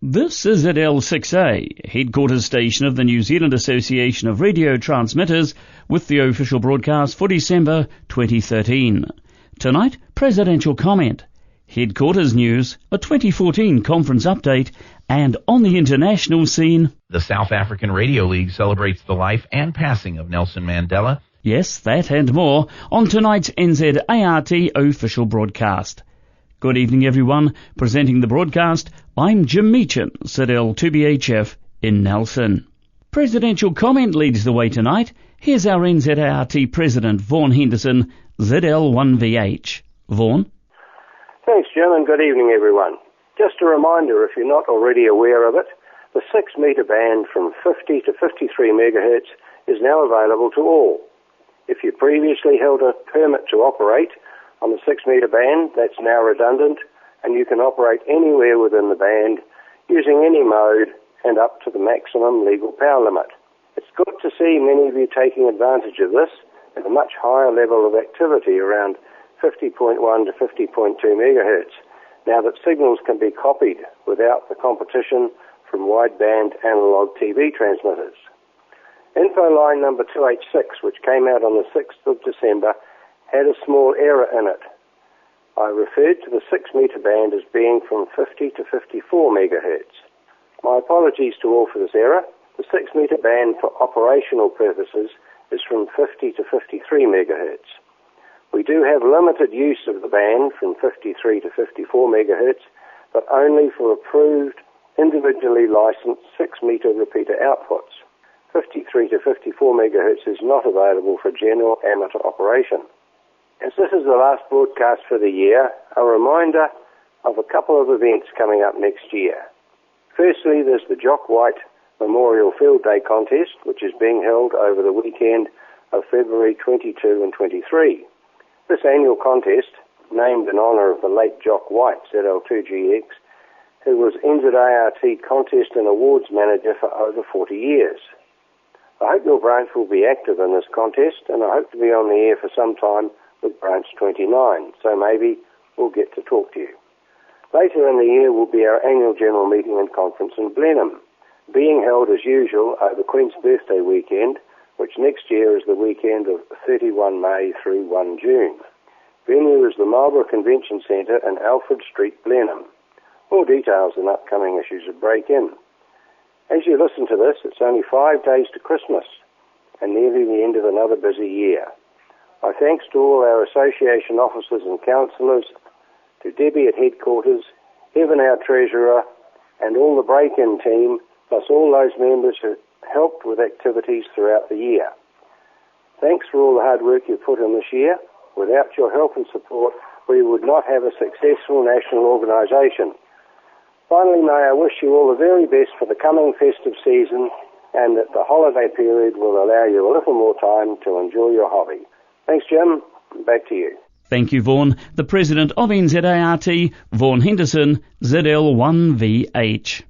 This is at L6A, headquarters station of the New Zealand Association of Radio Transmitters, with the official broadcast for December 2013. Tonight, presidential comment, headquarters news, a 2014 conference update, and on the international scene, the South African Radio League celebrates the life and passing of Nelson Mandela. Yes, that and more on tonight's NZART official broadcast. Good evening, everyone. Presenting the broadcast, I'm Jim Meechan, ZL2BHF in Nelson. Presidential comment leads the way tonight. Here's our NZART President, Vaughan Henderson, ZL1VH. Vaughan? Thanks, Jim, and good evening, everyone. Just a reminder, if you're not already aware of it, the 6-metre band from 50 to 53 megahertz is now available to all. If you previously held a permit to operate on the 6-metre band, that's now redundant, and you can operate anywhere within the band using any mode and up to the maximum legal power limit. It's good to see many of you taking advantage of this at a much higher level of activity around 50.1 to 50.2 megahertz, now that signals can be copied without the competition from wideband analog TV transmitters. Info line number 286, which came out on the 6th of December, had a small error in it. I referred to the 6-metre band as being from 50 to 54 megahertz. My apologies to all for this error. The 6-metre band for operational purposes is from 50 to 53 megahertz. We do have limited use of the band from 53 to 54 megahertz, but only for approved, individually licensed 6-metre repeater outputs. 53 to 54 megahertz is not available for general amateur operation. As this is the last broadcast for the year, a reminder of a couple of events coming up next year. Firstly, there's the Jock Memorial Field Day contest, which is being held over the weekend of February 22 and 23. This annual contest, named in honour of the late Jock White, ZL2GX, who was NZART Contest and Awards Manager for over 40 years. I hope your branch will be active in this contest, and I hope to be on the air for some time with branch 29, so maybe we'll get to talk to you. Later in the year will be our annual general meeting and conference in Blenheim, being held as usual over Queen's Birthday weekend, which next year is the weekend of 31 May through 1 June. Venue is the Marlborough Convention Centre in Alfred Street, Blenheim. More details and upcoming issues of break-in. As you listen to this, it's only 5 days to Christmas and nearly the end of another busy year. My thanks to all our association officers and councillors, to Debby at headquarters, Evan our treasurer, and all the break-in team, plus all those members who helped with activities throughout the year. Thanks for all the hard work you've put in this year. Without your help and support, we would not have a successful national organisation. Finally, may I wish you all the very best for the coming festive season, and that the holiday period will allow you a little more time to enjoy your hobby. Thanks, Jim. Back to you. Thank you, Vaughan. The President of NZART, Vaughan Henderson, ZL1VH.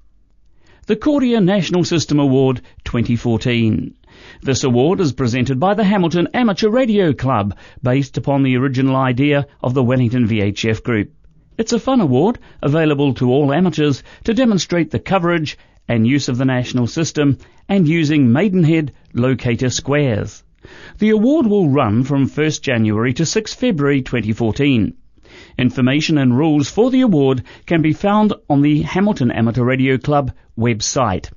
The Kordia National System Award 2014. This award is presented by the Hamilton Amateur Radio Club, based upon the original idea of the Wellington VHF Group. It's a fun award, available to all amateurs to demonstrate the coverage and use of the national system and using Maidenhead locator squares. The award will run from 1st January to 6 February 2014. Information and rules for the award can be found on the Hamilton Amateur Radio Club website,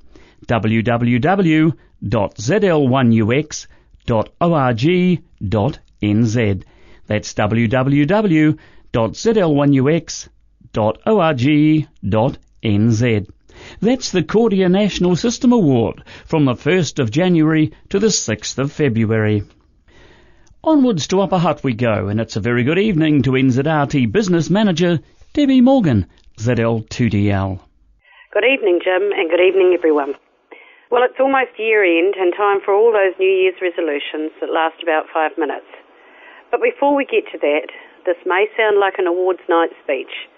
www.zl1ux.org.nz. That's www.zl1ux.org.nz. That's the Kordia National System Award from the 1st of January to the 6th of February. Onwards to Upper Hutt we go, and it's a very good evening to NZART Business Manager Debby Morgan, ZL2DL. Good evening, Jim, and good evening, everyone. Well, it's almost year-end and time for all those New Year's resolutions that last about 5 minutes. But before we get to that, this may sound like an awards night speech.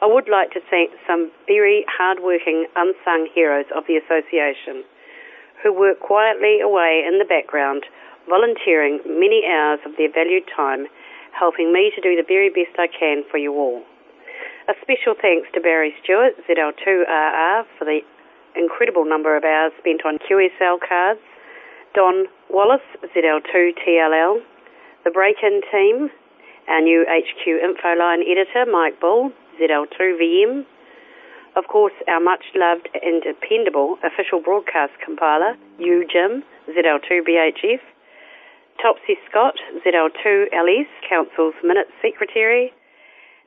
I would like to thank some very hard-working, unsung heroes of the association who work quietly away in the background, volunteering many hours of their valued time, helping me to do the very best I can for you all. A special thanks to Barry Stewart, ZL2RR, for the incredible number of hours spent on QSL cards, Don Wallace, ZL2TLL, the break-in team, our new HQ Infoline editor, Mike Bull, ZL2VM, of course, our much-loved and dependable official broadcast compiler, Jim, ZL2BHF, Topsy Scott, ZL2LS, Council's Minutes Secretary,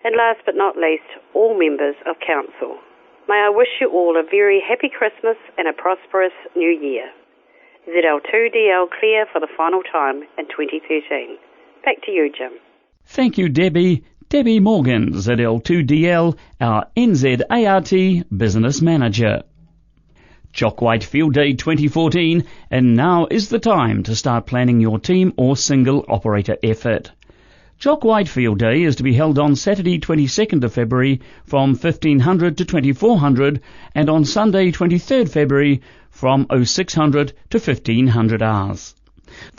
and last but not least, all members of Council. May I wish you all a very happy Christmas and a prosperous New Year. ZL2DL clear for the final time in 2013. Back to you, Jim. Thank you, Debbie. Debbie Morgan, ZL2DL, our NZART Business Manager. Jock White Field Day 2014, and now is the time to start planning your team or single operator effort. Jock White Field Day is to be held on Saturday 22nd of February from 1500 to 2400 and on Sunday 23rd February from 0600 to 1500 hours.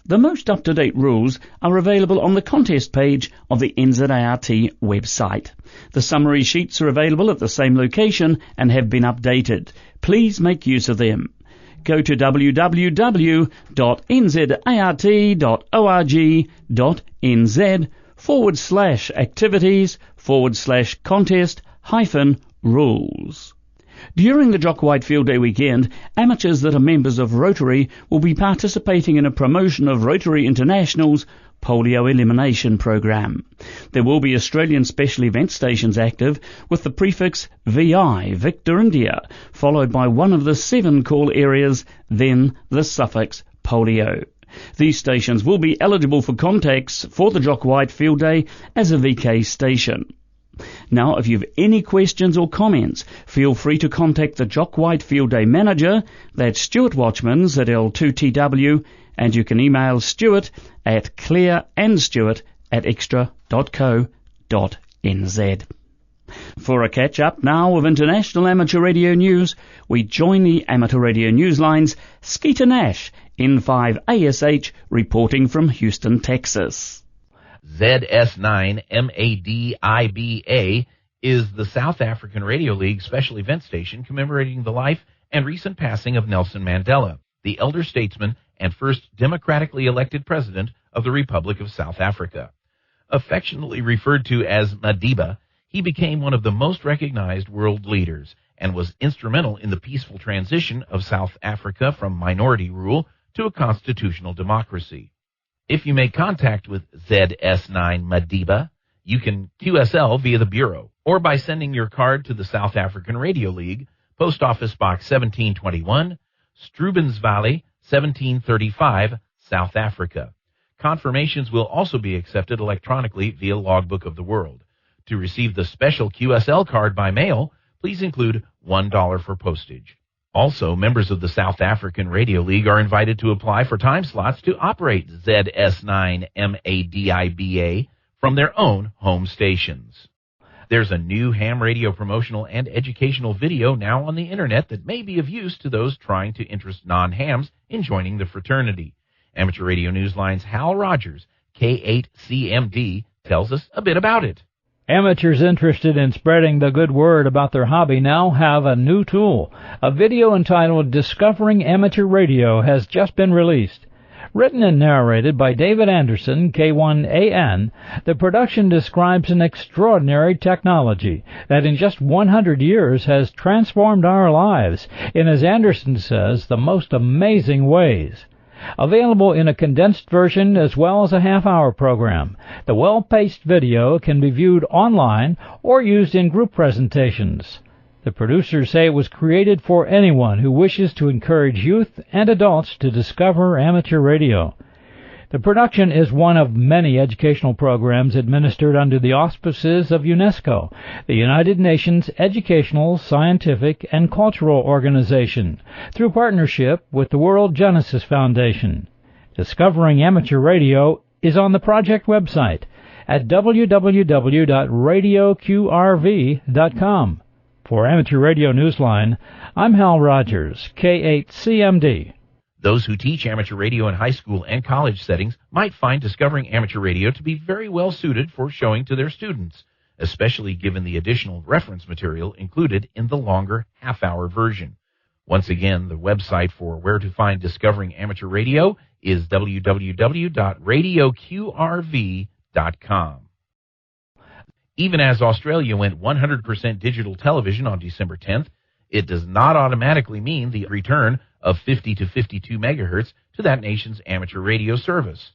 The most up-to-date rules are available on the contest page of the NZART website. The summary sheets are available at the same location and have been updated. Please make use of them. Go to www.nzart.org.nz/activities/contest-rules. During the Jock White Field Day weekend, amateurs that are members of Rotary will be participating in a promotion of Rotary International's polio elimination program. There will be Australian special event stations active with the prefix VI, Victor India, followed by one of the 7 call areas, then the suffix polio. These stations will be eligible for contacts for the Jock White Field Day as a VK station. Now, if you have any questions or comments, feel free to contact the Jock White Field Day Manager, that's Stuart Watchman, ZL2TW, and you can email Stuart at claireandstuart@extra.co.nz. For a catch-up now of international amateur radio news, we join the Amateur Radio Newsline's Skeeter Nash, N5ASH, reporting from Houston, Texas. ZS9 MADIBA is the South African Radio League special event station commemorating the life and recent passing of Nelson Mandela, the elder statesman and first democratically elected president of the Republic of South Africa. Affectionately referred to as Madiba, he became one of the most recognized world leaders and was instrumental in the peaceful transition of South Africa from minority rule to a constitutional democracy. If you make contact with ZS9 Madiba, you can QSL via the Bureau or by sending your card to the South African Radio League, Post Office Box 1721, Strubens Valley, 1735, South Africa. Confirmations will also be accepted electronically via Logbook of the World. To receive the special QSL card by mail, please include $1 for postage. Also, members of the South African Radio League are invited to apply for time slots to operate ZS9 MADIBA from their own home stations. There's a new ham radio promotional and educational video now on the internet that may be of use to those trying to interest non-hams in joining the fraternity. Amateur Radio Newsline's Hal Rogers, K8CMD, tells us a bit about it. Amateurs interested in spreading the good word about their hobby now have a new tool. A video entitled Discovering Amateur Radio has just been released. Written and narrated by David Anderson, K1AN, the production describes an extraordinary technology that in just 100 years has transformed our lives in, as Anderson says, the most amazing ways. Available in a condensed version as well as a half-hour program, the well-paced video can be viewed online or used in group presentations. The producers say it was created for anyone who wishes to encourage youth and adults to discover amateur radio. The production is one of many educational programs administered under the auspices of UNESCO, the United Nations Educational, Scientific, and Cultural Organization, through partnership with the World Genesis Foundation. Discovering Amateur Radio is on the project website at www.radioqrv.com. For Amateur Radio Newsline, I'm Hal Rogers, K8CMD. Those who teach amateur radio in high school and college settings might find Discovering Amateur Radio to be very well suited for showing to their students. especially given the additional reference material included in the longer half-hour version. Once again, the website for where to find Discovering Amateur Radio is www.radioqrv.com. Even as Australia went 100% digital television on December 10th, it does not automatically mean the return of 50 to 52 megahertz to that nation's amateur radio service.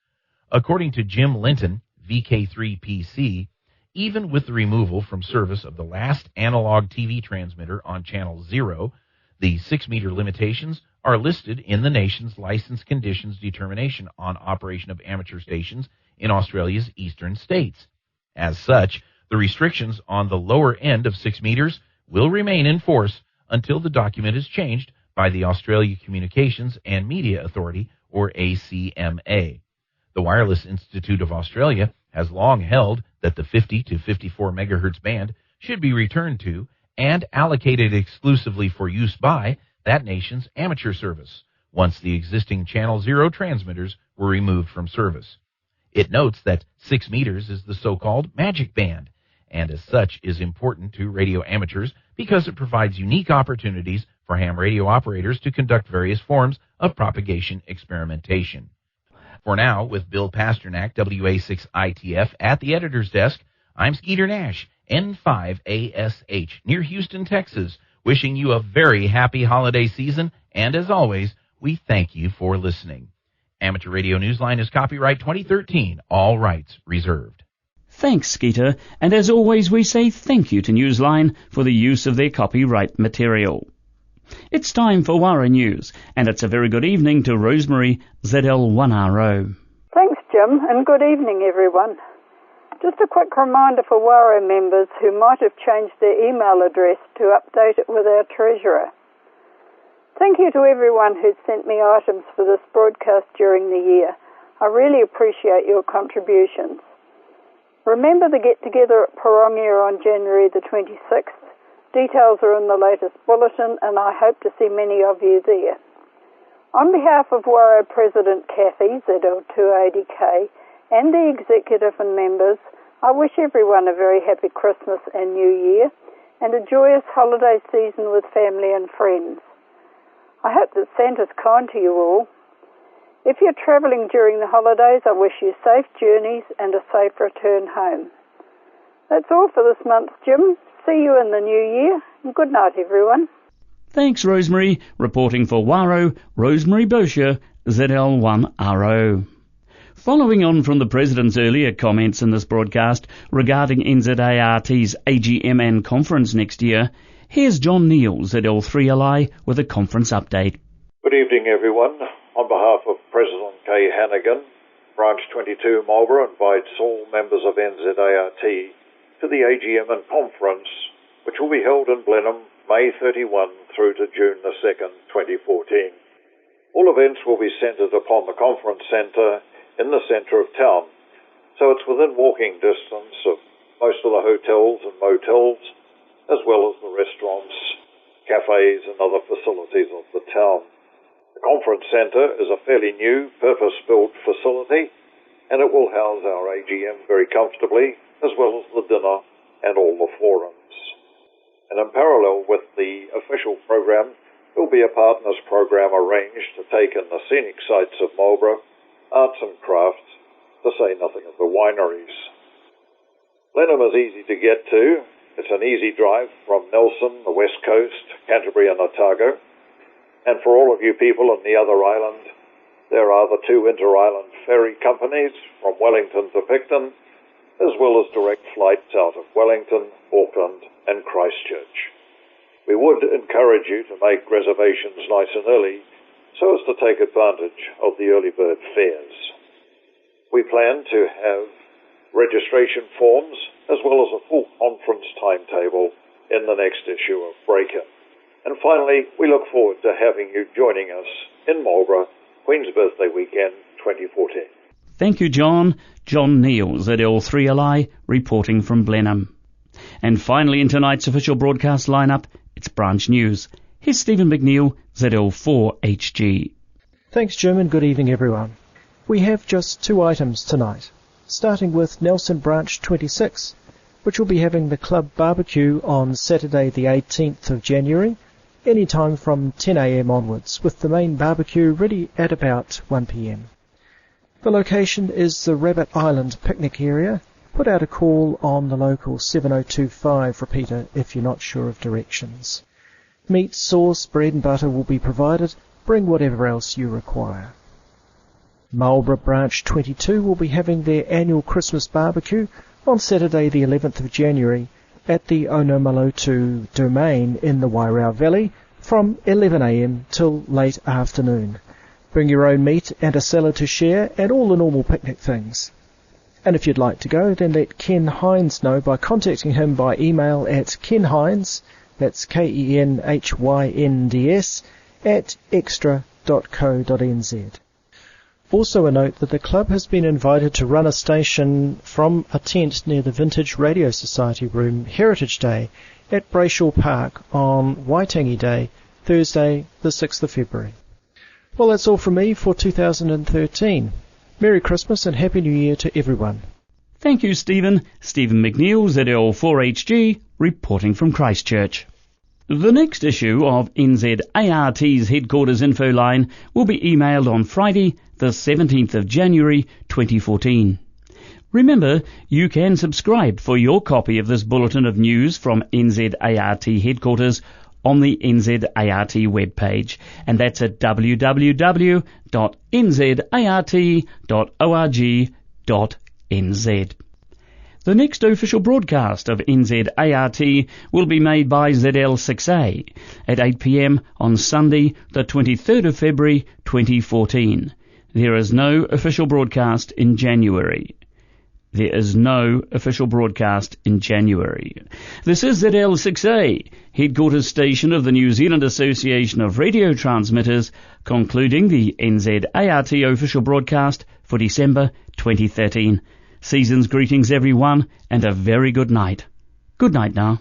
According to Jim Linton, VK3PC, even with the removal from service of the last analog TV transmitter on Channel 0, the 6-meter limitations are listed in the nation's license conditions determination on operation of amateur stations in Australia's eastern states. As such, the restrictions on the lower end of 6 meters will remain in force until the document is changed by the Australia Communications and Media Authority, or ACMA. The Wireless Institute of Australia has long held that the 50 to 54 megahertz band should be returned to and allocated exclusively for use by that nation's amateur service once the existing Channel 0 transmitters were removed from service. It notes that 6 meters is the so-called magic band, and as such is important to radio amateurs because it provides unique opportunities for ham radio operators to conduct various forms of propagation experimentation. For now, with Bill Pasternak, WA6ITF, at the editor's desk, I'm Skeeter Nash, N5ASH, near Houston, Texas, wishing you a very happy holiday season, and as always, we thank you for listening. Amateur Radio Newsline is copyright 2013, all rights reserved. Thanks, Skeeter, and as always we say thank you to Newsline for the use of their copyright material. It's time for WARO News, and it's a very good evening to Rosemary, ZL1RO. Thanks, Jim, and good evening, everyone. Just a quick reminder for WARO members who might have changed their email address to update it with our treasurer. Thank you to everyone who's sent me items for this broadcast during the year. I really appreciate your contributions. Remember the get-together at Porongia on January the 26th. Details are in the latest bulletin, and I hope to see many of you there. On behalf of WARO President Kathy, ZL280K, and the executive and members, I wish everyone a very happy Christmas and New Year, and a joyous holiday season with family and friends. I hope that Santa's kind to you all. If you're travelling during the holidays, I wish you safe journeys and a safe return home. That's all for this month, Jim. See you in the new year. Good night, everyone. Thanks, Rosemary. Reporting for WARO, Rosemary Bosher, ZL1RO. Following on from the President's earlier comments in this broadcast regarding NZART's AGM and conference next year, here's John Neal, ZL3LI, with a conference update. Good evening, everyone. On behalf of President Kay Hannigan, Branch 22 Marlborough invites all members of NZART to the AGM and conference, which will be held in Blenheim May 31 through to June the 2nd, 2014. All events will be centred upon the conference centre in the centre of town, so it's within walking distance of most of the hotels and motels, as well as the restaurants, cafes and other facilities of the town. The conference centre is a fairly new, purpose-built facility, and it will house our AGM very comfortably, as well as the dinner and all the forums. And in parallel with the official program, there will be a partners program arranged to take in the scenic sites of Marlborough, arts and crafts, to say nothing of the wineries. Blenheim is easy to get to. It's an easy drive from Nelson, the West Coast, Canterbury and Otago. And for all of you people on the other island, there are the 2 inter-island ferry companies from Wellington to Picton, as well as direct flights out of Wellington, Auckland and Christchurch. We would encourage you to make reservations nice and early so as to take advantage of the early bird fares. We plan to have registration forms as well as a full conference timetable in the next issue of Breaker. And finally, we look forward to having you joining us in Marlborough, Queen's Birthday Weekend 2014. Thank you, John. John Neal, ZL3LI, reporting from Blenheim. And finally, in tonight's official broadcast lineup, it's Branch News. Here's Stephen McNeill, ZL4HG. Thanks, Jim, and good evening, everyone. We have just 2 items tonight, starting with Nelson Branch 26. which will be having the club barbecue on Saturday the 18th of January, any time from 10 a.m. onwards, with the main barbecue ready at about 1 p.m. The location is the Rabbit Island picnic area. Put out a call on the local 7025 repeater if you're not sure of directions. Meat, sauce, bread and butter will be provided. Bring whatever else you require. Marlborough Branch 22 will be having their annual Christmas barbecue on Saturday the 11th of January at the Onomalotu Domain in the Wairau Valley from 11 a.m. till late afternoon. Bring your own meat and a salad to share and all the normal picnic things. And if you'd like to go, then let Ken Hines know by contacting him by email at kenhines, that's KENHYNDS, at extra.co.nz. Also a note that the club has been invited to run a station from a tent near the Vintage Radio Society room Heritage Day at Brayshaw Park on Waitangi Day, Thursday the 6th of February. Well, that's all from me for 2013. Merry Christmas and Happy New Year to everyone. Thank you, Stephen. Stephen McNeill, ZL4HG, reporting from Christchurch. The next issue of NZART's headquarters info line will be emailed on Friday, the 17th of January 2014. Remember, you can subscribe for your copy of this bulletin of news from NZART headquarters on the NZART webpage, and that's at www.nzart.org.nz. The next official broadcast of NZART will be made by ZL6A at 8 p.m. on Sunday, the 23rd of February 2014. There is no official broadcast in January. There is no official broadcast in January. This is ZL6A, headquarters station of the New Zealand Association of Radio Transmitters, concluding the NZART official broadcast for December 2013. Season's greetings, everyone, and a very good night. Good night now.